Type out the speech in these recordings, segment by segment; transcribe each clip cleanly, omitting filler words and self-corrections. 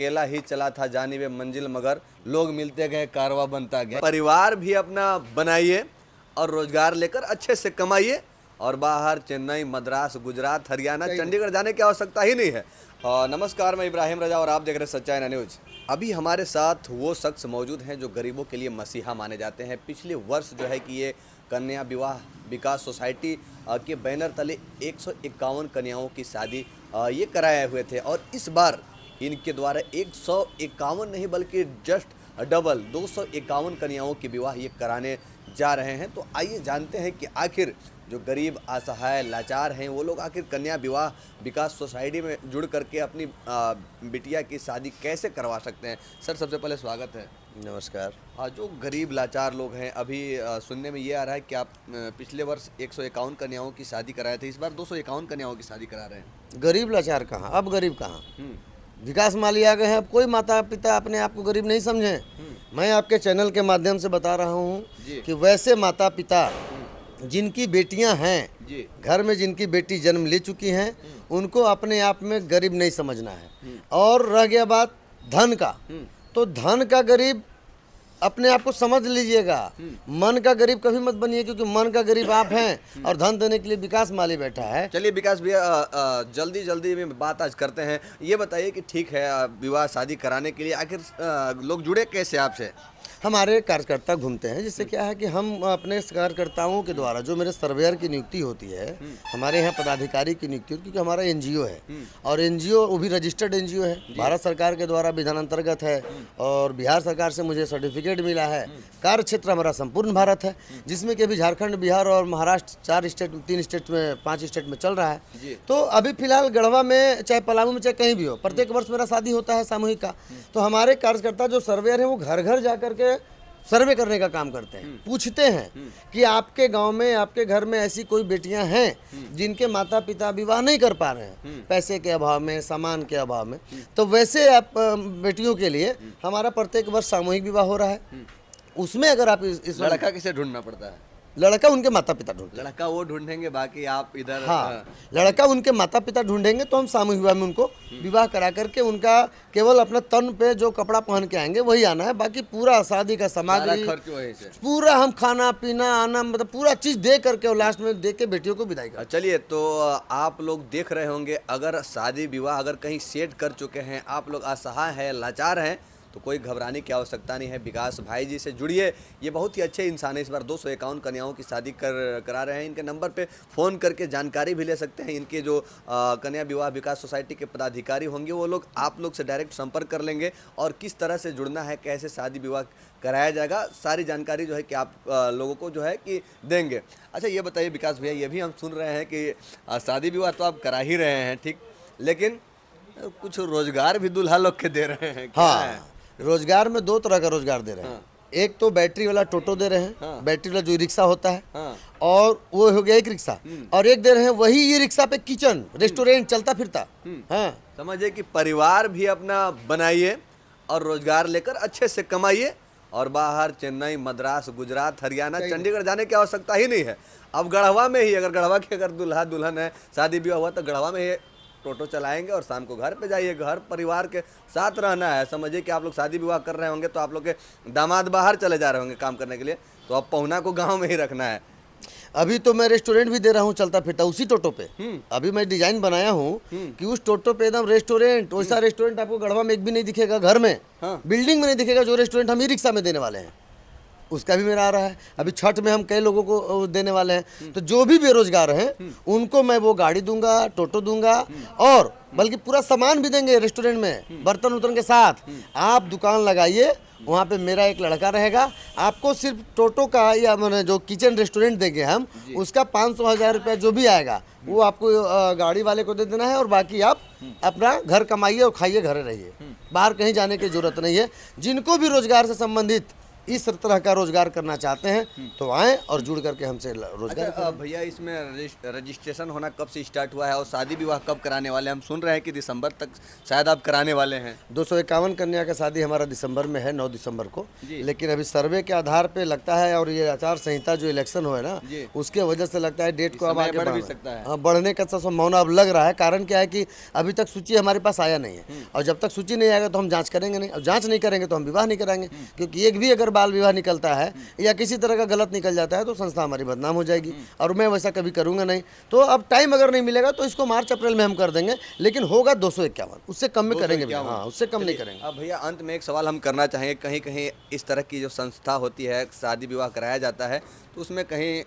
अकेला ही चला था जानिबे मंजिल, मगर लोग मिलते गए कारवां बनता गया। परिवार भी अपना बनाइए और रोजगार लेकर अच्छे से कमाइए और बाहर चेन्नई, मद्रास, गुजरात, हरियाणा, चंडीगढ़ जाने की आवश्यकता ही नहीं है। नमस्कार, मैं इब्राहिम रजा और आप देख रहे हैं सच्चाई ना न्यूज। अभी हमारे साथ वो शख्स मौजूद हैं जो गरीबों के लिए मसीहा माने जाते हैं। पिछले वर्ष जो है कि ये कन्या विवाह विकास सोसाइटी के बैनर तले 151 कन्याओं की शादी ये कराए हुए थे और इस बार इनके द्वारा 151 नहीं बल्कि जस्ट डबल 251 कन्याओं की विवाह ये कराने जा रहे हैं। तो आइए जानते हैं कि आखिर जो गरीब, असहाय, लाचार हैं वो लोग आखिर कन्या विवाह विकास सोसाइटी में जुड़ करके अपनी बिटिया की शादी कैसे करवा सकते हैं। सर, सबसे पहले स्वागत है। नमस्कार। जो गरीब लाचार लोग हैं, अभी सुनने में ये आ रहा है कि आप पिछले वर्ष 151 कन्याओं की शादी कराए थे, इस बार 251 कन्याओं की शादी करा रहे हैं। गरीब लाचार कहाँ, अब गरीब कहाँ। विकास माली आ गए हैं, अब कोई माता पिता अपने आप को गरीब नहीं समझे। मैं आपके चैनल के माध्यम से बता रहा हूँ कि वैसे माता पिता जिनकी बेटियां हैं, घर में जिनकी बेटी जन्म ले चुकी हैं, उनको अपने आप में गरीब नहीं समझना है। और रह गया बात धन का, तो धन का गरीब अपने आप को समझ लीजिएगा। मन का गरीब कभी मत बनिए, क्योंकि मन का गरीब आप हैं और धन देने के लिए विकास माली बैठा है। चलिए विकास भैया, जल्दी में बात आज करते हैं। ये बताइए कि ठीक है, विवाह शादी कराने के लिए आखिर लोग जुड़े कैसे आपसे? हमारे कार्यकर्ता घूमते हैं, जिससे क्या है कि हम अपने कार्यकर्ताओं के द्वारा जो मेरे सर्वेयर की नियुक्ति होती है, हमारे यहाँ पदाधिकारी की नियुक्ति होती है, क्योंकि हमारा एनजीओ है और एनजीओ वो भी रजिस्टर्ड एनजीओ है, भारत सरकार के द्वारा विधान अंतर्गत है और बिहार सरकार से मुझे सर्टिफिकेट मिला है। कार्य क्षेत्र हमारा संपूर्ण भारत है, जिसमें कि अभी झारखंड, बिहार और महाराष्ट्र 4 स्टेट, 3 स्टेट में, 5 स्टेट में चल रहा है। तो अभी फिलहाल गढ़वा में, चाहे पलामू में, चाहे कहीं भी हो, प्रत्येक वर्ष मेरा शादी होता है सामूहिक का। तो हमारे कार्यकर्ता जो सर्वेयर हैं वो घर घर जा करके सर्वे करने का काम करते हैं, पूछते हैं कि आपके गांव में, आपके घर में ऐसी कोई बेटियां हैं जिनके माता पिता विवाह नहीं कर पा रहे हैं, पैसे के अभाव में, सामान के अभाव में। तो वैसे आप बेटियों के लिए हमारा प्रत्येक वर्ष सामूहिक विवाह हो रहा है। उसमें अगर आप इस लड़का किसे ढूंढना पड़ता है? लड़का उनके माता पिता ढूंढते हैं। लड़का वो ढूंढेंगे, बाकी आप इधर। हाँ, लड़का उनके माता पिता ढूंढेंगे, तो हम सामूहिक विवाह में उनको विवाह करा करके उनका केवल अपना तन पे जो कपड़ा पहन के आएंगे वही आना है, बाकी पूरा शादी का सामग्री पूरा हम खाना पीना आना, मतलब पूरा चीज दे करके और लास्ट में दे के बेटियों को विदाई कर। चलिए, तो आप लोग देख रहे होंगे, अगर शादी विवाह अगर कहीं सेट कर चुके हैं, आप लोग असहाय हैं, लाचार हैं, तो कोई घबराने की आवश्यकता नहीं है। विकास भाई जी से जुड़िए, ये बहुत ही अच्छे इंसान है। इस बार 251 कन्याओं की शादी करा रहे हैं। इनके नंबर पे फ़ोन करके जानकारी भी ले सकते हैं। इनके जो कन्या विवाह विकास सोसाइटी के पदाधिकारी होंगे वो लोग आप लोग से डायरेक्ट संपर्क कर लेंगे और किस तरह से जुड़ना है, कैसे शादी विवाह कराया जाएगा, सारी जानकारी जो है कि आप लोगों को जो है कि देंगे। अच्छा, ये बताइए विकास भैया, ये भी हम सुन रहे हैं कि शादी विवाह तो आप करा ही रहे हैं, ठीक, लेकिन कुछ रोजगार भी दूल्हा लोग के दे रहे हैं। हाँ, रोजगार में 2 तरह का रोजगार दे रहे हैं। एक तो बैटरी वाला टोटो दे रहे हैं, बैटरी वाला जो रिक्शा होता है, और वो हो गया एक रिक्शा, और एक दे रहे हैं वही ये रिक्शा पे किचन रेस्टोरेंट चलता फिरता। हाँ, समझिए कि परिवार भी अपना बनाइए और रोजगार लेकर अच्छे से कमाइए और बाहर चेन्नई, मद्रास, गुजरात, हरियाणा, चंडीगढ़ जाने की आवश्यकता ही नहीं है। अब गढ़वा में ही, अगर गढ़वा के अगर दूल्हा दुल्हन है, शादी ब्याह हुआ, तो गढ़वा में ही टोटो चलाएंगे और शाम को घर पे जाइए। घर परिवार के साथ रहना है। समझिए कि आप लोग शादी विवाह कर रहे होंगे तो आप लोग के दामाद बाहर चले जा रहे होंगे काम करने के लिए, तो अब पहुना को गांव में ही रखना है। अभी तो मैं रेस्टोरेंट भी दे रहा हूँ चलता फिरता उसी टोटो पे। अभी मैं डिजाइन बनाया हूँ कि उस टोटो पे एकदम रेस्टोरेंट, वैसा रेस्टोरेंट आपको गढ़वा में एक भी नहीं दिखेगा, घर में बिल्डिंग में नहीं दिखेगा, जो रेस्टोरेंट हम ई रिक्शा में देने वाले हैं उसका भी मेरा आ रहा है। अभी छठ में हम कई लोगों को देने वाले हैं। तो जो भी बेरोजगार हैं उनको मैं वो गाड़ी दूंगा, टोटो दूंगा, और बल्कि पूरा सामान भी देंगे रेस्टोरेंट में, बर्तन उर्तन के साथ। आप दुकान लगाइए, वहाँ पे मेरा एक लड़का रहेगा। आपको सिर्फ टोटो का या मैंने जो किचन रेस्टोरेंट देंगे हम, उसका 500-1000 रुपया जो भी आएगा वो आपको गाड़ी वाले को दे देना है, और बाकी आप अपना घर कमाइए और खाइए, घर रहिए, बाहर कहीं जाने की जरूरत नहीं है। जिनको भी रोजगार से संबंधित इस तरह का रोजगार करना चाहते हैं तो आएँ और जुड़ करके हमसे रोजगार अच्छा भैया, इसमें रजिस्ट्रेशन होना कब से स्टार्ट हुआ है और शादी विवाह कब कराने वाले हैं? हम सुन रहे हैं कि दिसंबर तक शायद आप कराने वाले हैं। 251 कन्या का शादी हमारा दिसंबर में है, 9 दिसंबर को। जी। लेकिन अभी सर्वे के आधार पे लगता है, और ये आचार संहिता जो इलेक्शन हुआ है ना, जी। उसके वजह से लगता है डेट को अब समय आगे बढ़ भी बढ़ाना। सकता है। हाँ, बढ़ने का संभावना अब लग रहा है। कारण क्या है कि अभी तक सूची हमारे पास आया नहीं है, और जब तक सूची नहीं आएगा तो हम जांच करेंगे नहीं, और जांच नहीं करेंगे तो हम विवाह नहीं कराएंगे। क्योंकि एक भी अगर बाल विवाह निकलता है या किसी तरह का गलत निकल जाता है तो संस्था हमारी बदनाम हो जाएगी, और मैं वैसा कभी करूंगा नहीं। तो अब टाइम अगर नहीं मिलेगा तो इसको मार्च अप्रैल में हम कर देंगे, लेकिन होगा 251, उससे कम में करेंगे भैया। हाँ, उससे कम नहीं करेंगे। अब भैया अंत में एक सवाल हम करना चाहेंगे, कहीं कहीं इस तरह की जो संस्था होती है, शादी विवाह कराया जाता है, तो उसमें कहीं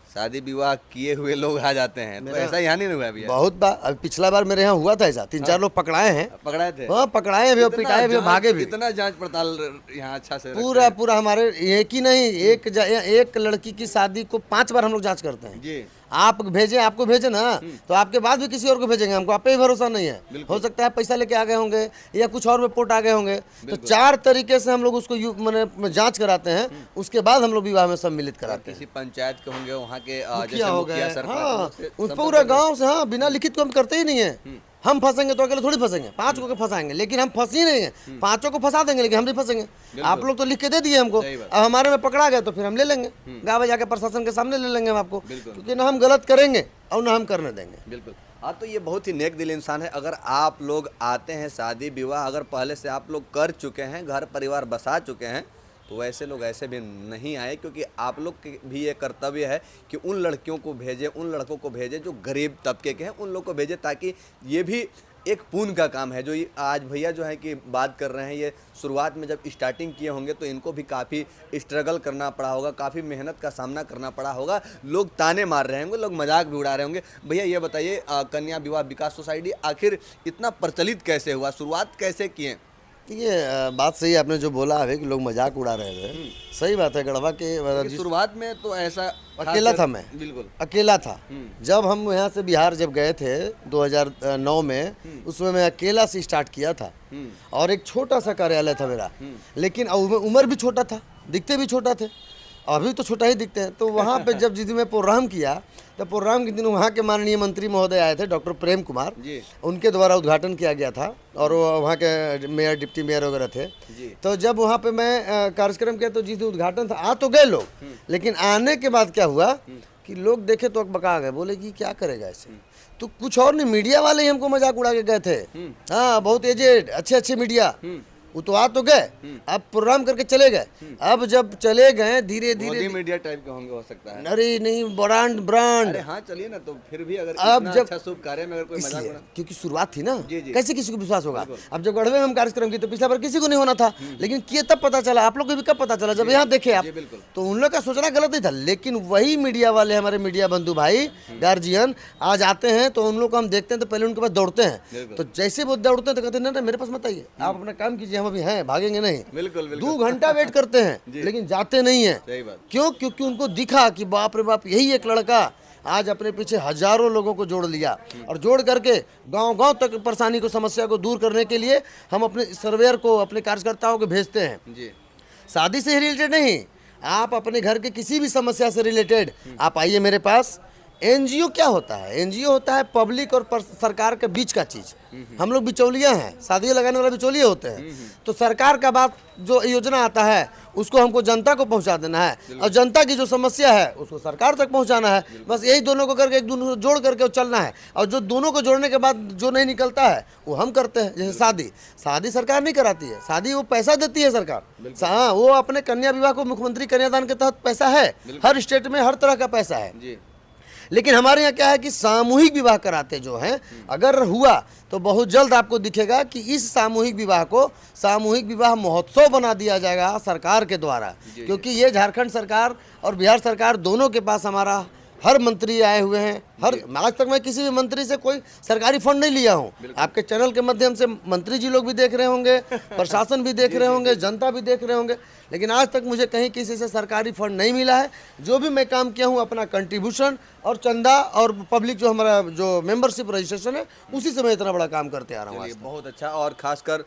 शादी विवाह किए हुए लोग आ जाते हैं, तो ऐसा यहाँ नहीं हुआ भैया? बहुत बार, अभी पिछला बार मेरे यहाँ हुआ था ऐसा, 3-4 लोग पकड़ाए हैं। पकड़ाए थे? हाँ, पकड़ाए भी और पिटाए भी और भागे भी। कितना जांच पड़ताल यहाँ अच्छा से पूरा हमारे एक ही नहीं, एक लड़की की शादी को 5 बार हम लोग जांच करते हैं। जी। आप भेजे, आपको भेजे ना, तो आपके बाद भी किसी और को भेजेंगे, हमको आप पे ही भरोसा नहीं है। हो सकता है पैसा लेके आ गए होंगे या कुछ और रिपोर्ट आ गए होंगे। तो 4 तरीके से हम लोग उसको मैंने जांच कराते हैं, उसके बाद हम लोग विवाह में सम्मिलित कराते हैं। किसी पंचायत के होंगे, वहाँ के मुखिया हो गए, सरपंच, हाँ, उससे उस पूरा गांव से। हाँ, बिना लिखित को हम करते ही नहीं है। हम फंसेंगे तो अकेले थोड़ी फंसेंगे, 5 को फंसाएंगे, लेकिन हम फंस ही नहीं है। 5 को फंसा देंगे लेकिन हम नहीं फंसेंगे। आप लोग तो लिख के दे दिए हमको, अब हमारे में पकड़ा गए तो फिर हम ले लेंगे, गाँव जाके प्रशासन के सामने ले लेंगे हम आपको, क्योंकि ना हम गलत करेंगे और ना हम करने देंगे। बिल्कुल। हाँ, तो ये बहुत ही नेक दिल इंसान है। अगर आप लोग आते हैं शादी विवाह, अगर पहले से आप लोग कर चुके हैं, घर परिवार बसा चुके हैं, तो वैसे लोग ऐसे भी नहीं आए, क्योंकि आप लोग के भी ये कर्तव्य है कि उन लड़कियों को भेजें, उन लड़कों को भेजें जो गरीब तबके के हैं, उन लोग को भेजें, ताकि ये भी एक पुण्य का काम है। जो ये आज भैया जो है कि बात कर रहे हैं, ये शुरुआत में जब स्टार्टिंग किए होंगे तो इनको भी काफ़ी स्ट्रगल करना पड़ा होगा, काफ़ी मेहनत का सामना करना पड़ा होगा। लोग ताने मार रहे होंगे, लोग मजाक भी उड़ा रहे होंगे। भैया ये बताइए, कन्या विवाह विकास सोसाइटी आखिर इतना प्रचलित कैसे हुआ, शुरुआत कैसे किए? ये बात सही आपने जो बोला है कि लोग मजाक उड़ा रहे थे, सही बात है। गढ़वा के शुरुआत में तो ऐसा अकेला था मैं, बिल्कुल अकेला था। जब हम यहाँ से बिहार जब गए थे 2009 में, उसमें मैं अकेला से स्टार्ट किया था, और एक छोटा सा कार्यालय था मेरा, लेकिन उम्र भी छोटा था, दिखते भी छोटा थे, अभी तो छोटा ही दिखते हैं। तो वहाँ पे जब जिस दिन मैं प्रोग्राम किया, तो प्रोग्राम के दिन वहाँ के माननीय मंत्री महोदय आए थे, डॉक्टर प्रेम कुमार जी, उनके द्वारा उद्घाटन किया गया था, और वहाँ के मेयर, डिप्टी मेयर वगैरह थे जी। तो जब वहाँ पे मैं कार्यक्रम किया, तो जिस दिन उद्घाटन था, आ तो गए लोग, लेकिन आने के बाद क्या हुआ कि लोग देखे तो अकबका गए, बोले कि क्या करेगा ऐसे। तो कुछ और नहीं, मीडिया वाले ही हमको मजाक उड़ा के गए थे। हाँ, बहुत एजेड, अच्छे मीडिया, वो तो आ तो गए, अब प्रोग्राम करके चले गए। अब जब चले गए, धीरे धीरे मीडिया टाइप के होंगे, हो सकता है। अरे नहीं, ब्रांड। अरे हाँ, चलिए ना, तो फिर भी अगर अब जब अच्छा शुभ कार्य में अगर कोई मजाक उड़ा, क्योंकि शुरुआत थी ना, जी, जी। कैसे किसी को विश्वास होगा। अब जब गढ़वे में हम कार्यक्रम किए तो पिछला बार किसी को नहीं होना था, लेकिन किए तब पता चला। आप लोग को भी कब पता चला? जब यहाँ देखे आप, तो उन लोग का सोचना गलत नहीं था। लेकिन वही मीडिया वाले, हमारे मीडिया बंधु भाई, गार्जियन आज आते हैं तो उन लोग को हम देखते हैं तो पहले उनके पास दौड़ते हैं। तो जैसे वो दौड़ते हैं तो कहते हैं ना, मेरे पास मत आइए, आप अपना काम कीजिए, हम अभी हैं, भागेंगे नहीं। बिल्कुल 2 घंटा वेट करते हैं, लेकिन जाते नहीं है। क्यों? क्योंकि उनको दिखा कि बाप रे बाप, यही एक लड़का आज अपने पीछे हजारों लोगों को जोड़ लिया, और जोड़ करके गांव-गांव तक परेशानी को, समस्या को दूर करने के लिए हम अपने सर्वेयर को, अपने कार्यकर्ताओं को भेजते हैं जी। शादी से रिलेटेड नहीं, आप अपने घर के किसी भी समस्या से रिलेटेड आप आइए मेरे पास। एनजीओ क्या होता है? एनजीओ होता है पब्लिक और सरकार के बीच का चीज। हम लोग बिचौलिया हैं, शादी लगाने वाला बिचौलिया होते हैं। तो सरकार का बात जो योजना आता है उसको हमको जनता को पहुंचा देना है, और जनता की जो समस्या है उसको सरकार तक पहुंचाना है। बस यही दोनों को करके, एक दूसरे को जोड़ करके चलना है। और जो दोनों को जोड़ने के बाद जो नहीं निकलता है वो हम करते हैं। जैसे शादी सरकार नहीं कराती है, शादी वो पैसा देती है सरकार। हाँ, वो अपने कन्या विवाह को मुख्यमंत्री कन्यादान के तहत पैसा है, हर स्टेट में हर तरह का पैसा है। लेकिन हमारे यहाँ क्या है कि सामूहिक विवाह कराते जो हैं, अगर हुआ तो बहुत जल्द आपको दिखेगा कि इस सामूहिक विवाह को सामूहिक विवाह महोत्सव बना दिया जाएगा सरकार के द्वारा। क्योंकि ये झारखंड सरकार और बिहार सरकार दोनों के पास हमारा हर मंत्री आए हुए हैं। आज तक मैं किसी भी मंत्री से कोई सरकारी फंड नहीं लिया हूँ। आपके चैनल के माध्यम से मंत्री जी लोग भी देख रहे होंगे, प्रशासन भी देख रहे होंगे, जनता भी देख रहे होंगे, लेकिन आज तक मुझे कहीं किसी से सरकारी फंड नहीं मिला है। जो भी मैं काम किया हूँ अपना कंट्रीब्यूशन और चंदा और पब्लिक जो हमारा जो मेंबरशिप रजिस्ट्रेशन है उसी से मैं इतना बड़ा काम करते आ रहा हूँ आज चलिए बहुत अच्छा। और खासकर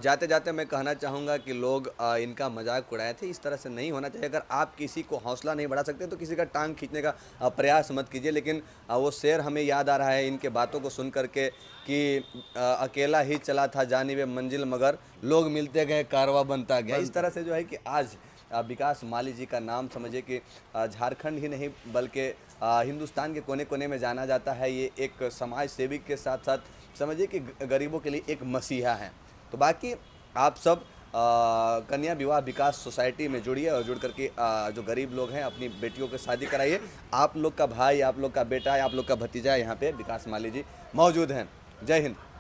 जाते जाते मैं कहना चाहूँगा कि लोग इनका मजाक उड़ाए थे, इस तरह से नहीं होना चाहिए। अगर आप किसी को हौसला नहीं बढ़ा सकते तो किसी का टांग खींचने का प्रयास मत कीजिए। लेकिन वो शेर हमें याद आ रहा है इनके बातों को सुन करके कि अकेला ही चला था जानिबे मंजिल मगर लोग मिलते गए कारवां बनता गया। इस तरह से जो है कि आज विकास माली जी का नाम समझिए कि झारखंड ही नहीं बल्कि हिंदुस्तान के कोने कोने में जाना जाता है। ये एक समाज सेवी के साथ साथ समझिए कि गरीबों के लिए एक मसीहा है। तो बाकी आप सब कन्या विवाह विकास सोसाइटी में जुड़िए और जुड़ करके जो गरीब लोग हैं अपनी बेटियों की शादी कराइए। आप लोग का भाई, आप लोग का बेटा, आप लोग का भतीजा यहाँ पे विकास माली जी मौजूद हैं। जय हिंद।